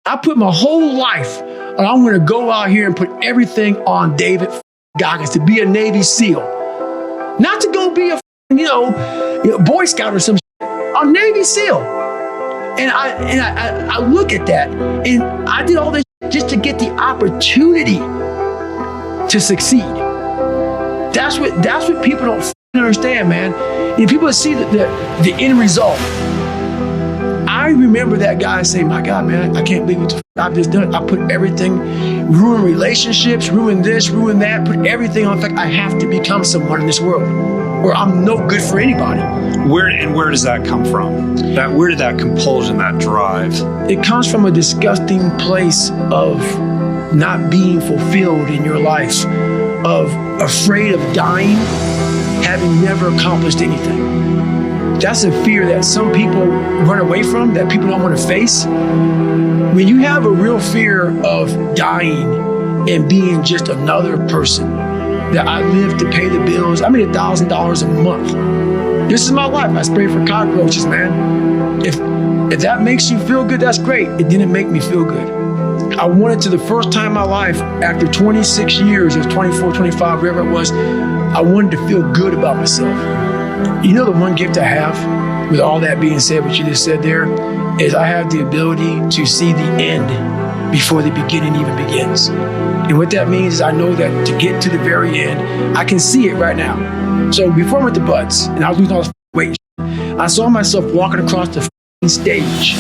I put my whole life, and I'm going to go out here and put everything on David Goggins to be a Navy SEAL. Not to go be a, Boy Scout or some shit. A Navy SEAL. And I look at that, and I did all this just to get the opportunity to succeed. That's what people don't understand, man. And people see the end result. I remember that guy saying, my God, man, I can't believe what I've just done. I put everything, ruin relationships, ruin this, ruin that, put everything on. In fact, I have to become someone in this world, or I'm no good for anybody. Where does that come from? Where did that compulsion, that drive? It comes from a disgusting place of not being fulfilled in your life, of afraid of dying, having never accomplished anything. That's a fear that some people run away from, that people don't want to face. When you have a real fear of dying and being just another person, that I live to pay the bills, I made $1,000 a month. This is my life. I spray for cockroaches, man. If that makes you feel good, that's great. It didn't make me feel good. I wanted to, the first time in my life, after 26 years, or 24, 25, wherever it was, I wanted to feel good about myself. You know, the one gift I have, with all that being said, what you just said there, is I have the ability to see the end before the beginning even begins. And what that means is I know that to get to the very end, I can see it right now. So before I went to Buds, and I was losing all this weight, I saw myself walking across the stage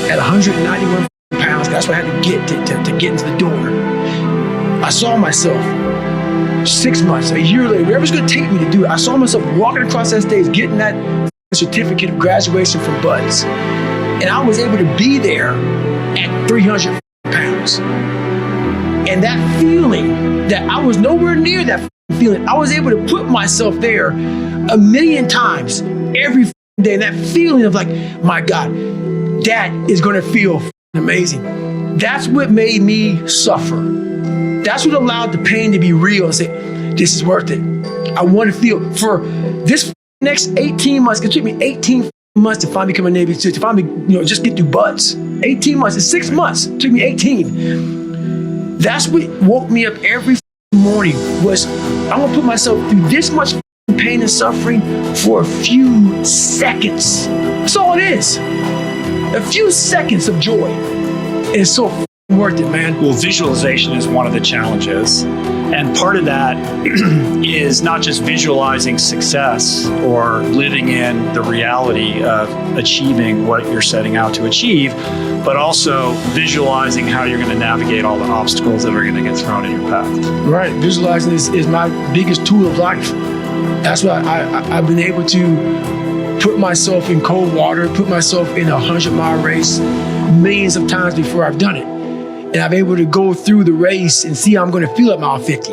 at 191 pounds. That's what I had to get to get into the door. I saw myself 6 months, a year later, whatever's going to take me to do it. I saw myself walking across that stage, getting that certificate of graduation from Buds. And I was able to be there at 300 pounds. And that feeling that I was nowhere near that feeling, I was able to put myself there a million times every day. And that feeling of like, my God, that is going to feel amazing. That's what made me suffer. That's what allowed the pain to be real and say, this is worth it. I want to feel for this next 18 months. It took me 18 months to finally become a Navy SEAL, to finally, just get through Buds. 18 months, it's 6 months. It took me 18. That's what woke me up every morning was, I'm going to put myself through this much pain and suffering for a few seconds. That's all it is. A few seconds of joy. And it's so worth it, man. Well, visualization is one of the challenges. And part of that is not just visualizing success or living in the reality of achieving what you're setting out to achieve, but also visualizing how you're going to navigate all the obstacles that are going to get thrown in your path. Right. Visualizing is my biggest tool of life. That's why I've been able to put myself in cold water, put myself in a 100-mile race millions of times before I've done it. And I'm able to go through the race and see how I'm going to feel at mile 50,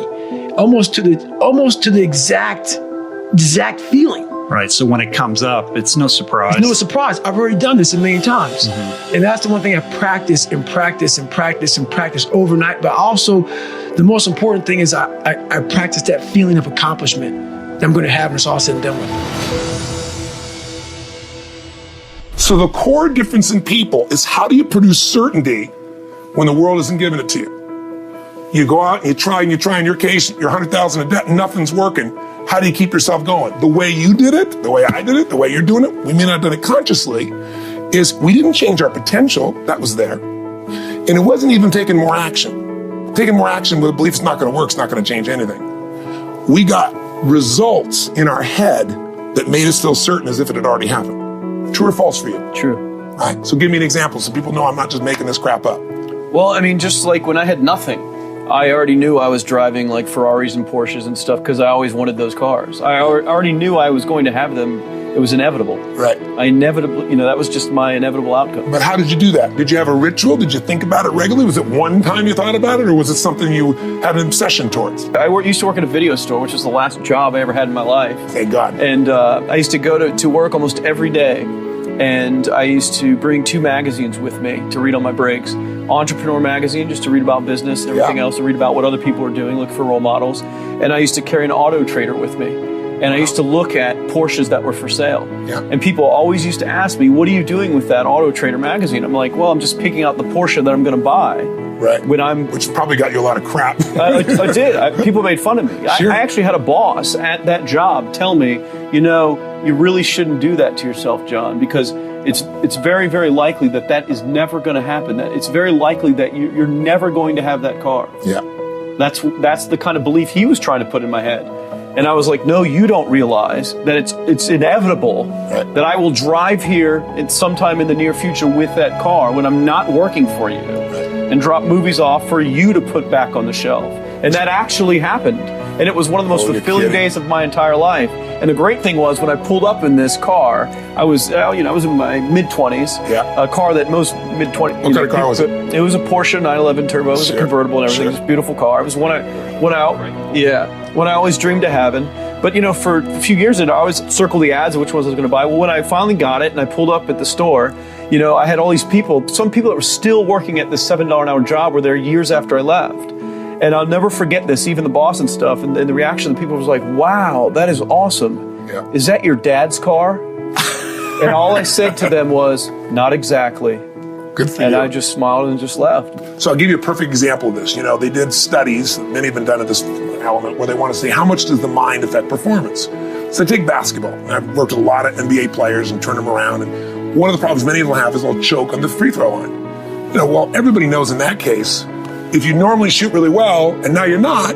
almost to the exact feeling. Right. So when it comes up, it's no surprise. It's no surprise. I've already done this a million times. Mm-hmm. And that's the one thing I practice and practice and practice and practice overnight. But also, the most important thing is I practice that feeling of accomplishment that I'm going to have when it's all said and done with. So the core difference in people is, how do you produce certainty when the world isn't giving it to you? You go out and you try, in your case, you're 100,000 in debt and nothing's working. How do you keep yourself going? The way you did it, the way I did it, the way you're doing it, we may not have done it consciously, is we didn't change our potential. That was there. And it wasn't even taking more action. Taking more action with a belief it's not going to work, it's not going to change anything. We got results in our head that made us feel certain as if it had already happened. True or false for you? True. All right, so give me an example so people know I'm not just making this crap up. Well, I mean, just like when I had nothing, I already knew I was driving like Ferraris and Porsches and stuff because I always wanted those cars. I already knew I was going to have them. It was inevitable. Right. I inevitably, that was just my inevitable outcome. But how did you do that? Did you have a ritual? Did you think about it regularly? Was it one time you thought about it, or was it something you had an obsession towards? I used to work at a video store, which was the last job I ever had in my life. Thank God. And I used to go to work almost every day. And I used to bring 2 magazines with me to read on my breaks. Entrepreneur magazine, just to read about business and everything else, to read about what other people are doing, look for role models. And I used to carry an auto trader with me. And I used to look at Porsches that were for sale. Yeah. And people always used to ask me, what are you doing with that Auto Trader magazine? I'm like, well, I'm just picking out the Porsche that I'm going to buy. Right. When Which probably got you a lot of crap. I did. People made fun of me. Sure. I actually had a boss at that job tell me, you really shouldn't do that to yourself, John, because it's very, very likely that is never going to happen. That it's very likely that you're never going to have that car. Yeah. That's the kind of belief he was trying to put in my head. And I was like, no, you don't realize that it's inevitable that I will drive here sometime in the near future with that car when I'm not working for you and drop movies off for you to put back on the shelf. And that actually happened. And it was one of the most fulfilling days of my entire life. And the great thing was when I pulled up in this car, I was in my mid-20s. Yeah. A car that most mid-20s. What kind of car was it? It was a Porsche 911 Turbo. It was a convertible and everything. Sure. It was a beautiful car. It was one I always dreamed of having. But for a few years, I always circled the ads of which ones I was going to buy. Well, when I finally got it and I pulled up at the store, I had all these people, some people that were still working at this $7 an hour job were there years after I left. And I'll never forget this, even the boss and stuff, and the reaction of the people was like, wow, that is awesome. Yeah. Is that your dad's car? And all I said to them was, not exactly. Good for and you. I just smiled and just left. So I'll give you a perfect example of this. They did studies, many have been done at this element, where they want to see how much does the mind affect performance. So take basketball. I've worked with a lot of NBA players and turned them around. And one of the problems many of them have is they'll choke on the free throw line. Well, everybody knows in that case, if you normally shoot really well and now you're not,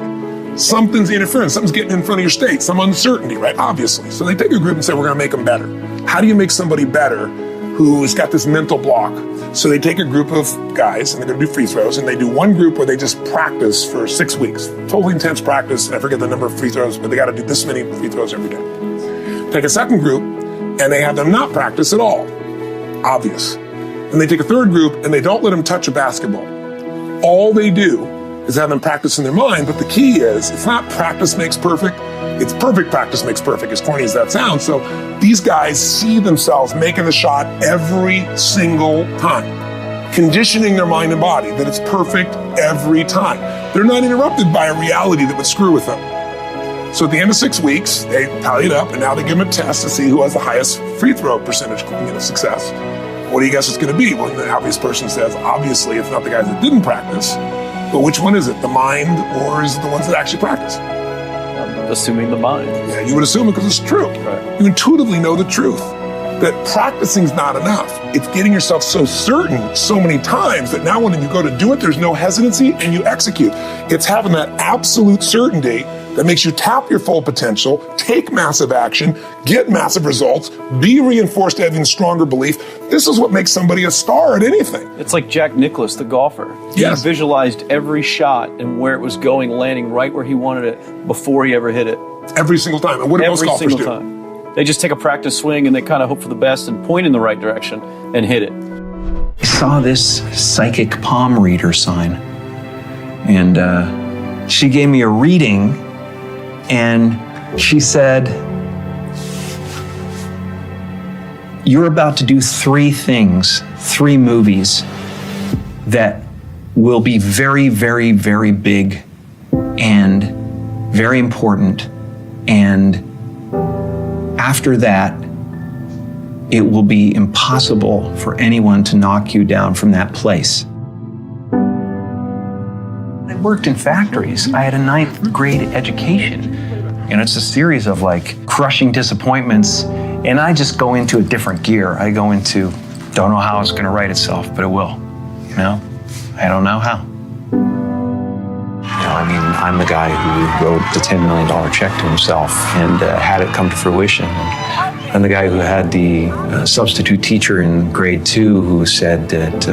something's interfering, something's getting in front of your state, some uncertainty, right? Obviously. So they take a group and say, we're going to make them better. How do you make somebody better who's got this mental block? So they take a group of guys and they're going to do free throws, and they do one group where they just practice for 6 weeks. Totally intense practice. I forget the number of free throws, but they got to do this many free throws every day. Take a second group and they have them not practice at all. Obvious. And they take a third group and they don't let them touch a basketball. All they do is have them practice in their mind, but the key is it's not practice makes perfect, it's perfect practice makes perfect, as corny as that sounds. So these guys see themselves making the shot every single time, conditioning their mind and body that it's perfect every time. They're not interrupted by a reality that would screw with them. So at the end of 6 weeks, they tally it up, and now they give them a test to see who has the highest free throw percentage success. What do you guess it's going to be? Well, the obvious person says, obviously, it's not the guys that didn't practice. But which one is it? The mind, or is it the ones that actually practice? I'm assuming the mind. Yeah, you would assume it because it's true. Right. You intuitively know the truth. That practicing's not enough. It's getting yourself so certain so many times that now when you go to do it, there's no hesitancy and you execute. It's having that absolute certainty that makes you tap your full potential, take massive action, get massive results, be reinforced to having stronger belief. This is what makes somebody a star at anything. It's like Jack Nicklaus, the golfer. Yes. He visualized every shot and where it was going, landing right where he wanted it before he ever hit it. Every single time. And what do most Every golfers single do? time. They just take a practice swing and they kind of hope for the best and point in the right direction and hit it. I saw this psychic palm reader sign, and she gave me a reading, and she said, you're about to do 3 things, 3 movies that will be very, very, very big and very important, and after that, it will be impossible for anyone to knock you down from that place. I worked in factories. I had a 9th grade education. It's a series of crushing disappointments, and I just go into a different gear. I go into, don't know how it's gonna right itself, but it will. I don't know how. I'm the guy who wrote the $10 million check to himself and had it come to fruition. I'm the guy who had the substitute teacher in grade 2 who said that,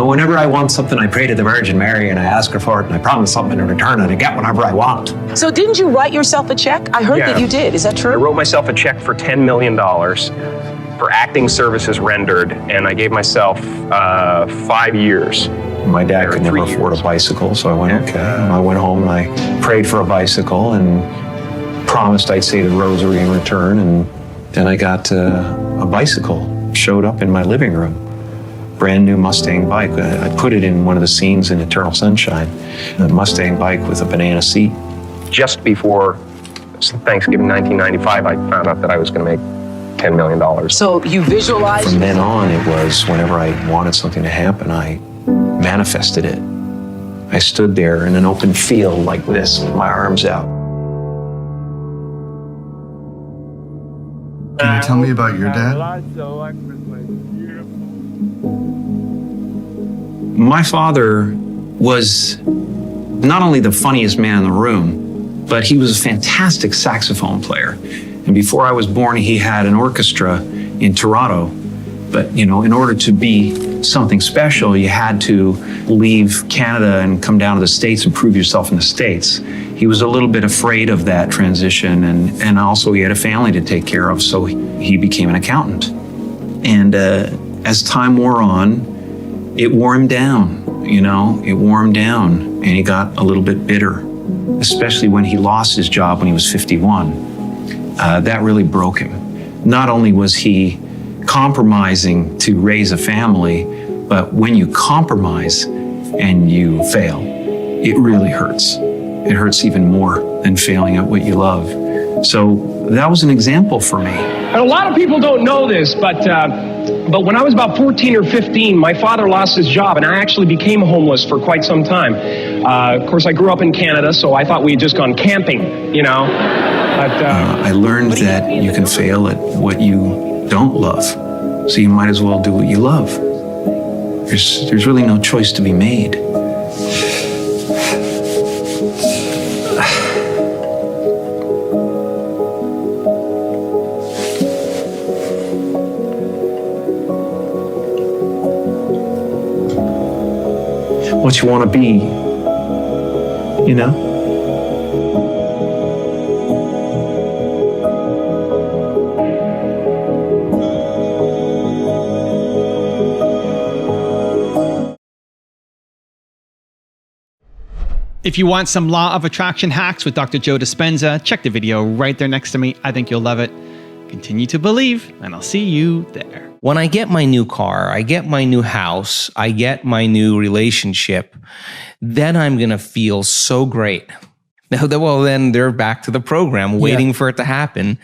whenever I want something, I pray to the Virgin Mary and I ask her for it and I promise something in return and I get whatever I want. So didn't you write yourself a check? I heard that you did. Is that true? I wrote myself a check for $10 million for acting services rendered, and I gave myself 5 years. My dad could never afford a bicycle, so I went, okay. And I went home and I prayed for a bicycle and promised I'd say the rosary in return, and then I got a bicycle, showed up in my living room. Brand new Mustang bike. I put it in one of the scenes in Eternal Sunshine. A Mustang bike with a banana seat. Just before Thanksgiving 1995, I found out that I was going to make $10 million. So you visualize. From then on, it was whenever I wanted something to happen, I manifested it. I stood there in an open field like this with my arms out. Can you tell me about your dad? My father was not only the funniest man in the room, but he was a fantastic saxophone player. And before I was born, he had an orchestra in Toronto. But, you know, in order to be something special, you had to leave Canada and come down to the States and prove yourself in the States. He was a little bit afraid of that transition, and also he had a family to take care of, so he became an accountant. And as time wore on, it wore him down, you know, it wore him down, and he got a little bit bitter, especially when he lost his job when he was 51. That really broke him. Not only was he compromising to raise a family, but when you compromise and you fail, it really hurts. It hurts even more than failing at what you love. So that was an example for me. And a lot of people don't know this, but when I was about 14 or 15, my father lost his job, and I actually became homeless for quite some time. Of course, I grew up in Canada, so I thought we had just gone camping, you know. But I learned that you can fail at what you don't love, so you might as well do what you love. There's really no choice to be made. What you want to be, you know? If you want some law of attraction hacks with Dr. Joe Dispenza, check the video right there next to me. I think you'll love it. Continue to believe, and I'll see you there. When I get my new car, I get my new house, I get my new relationship, then I'm going to feel so great. Well, then they're back to the program, waiting for it to happen.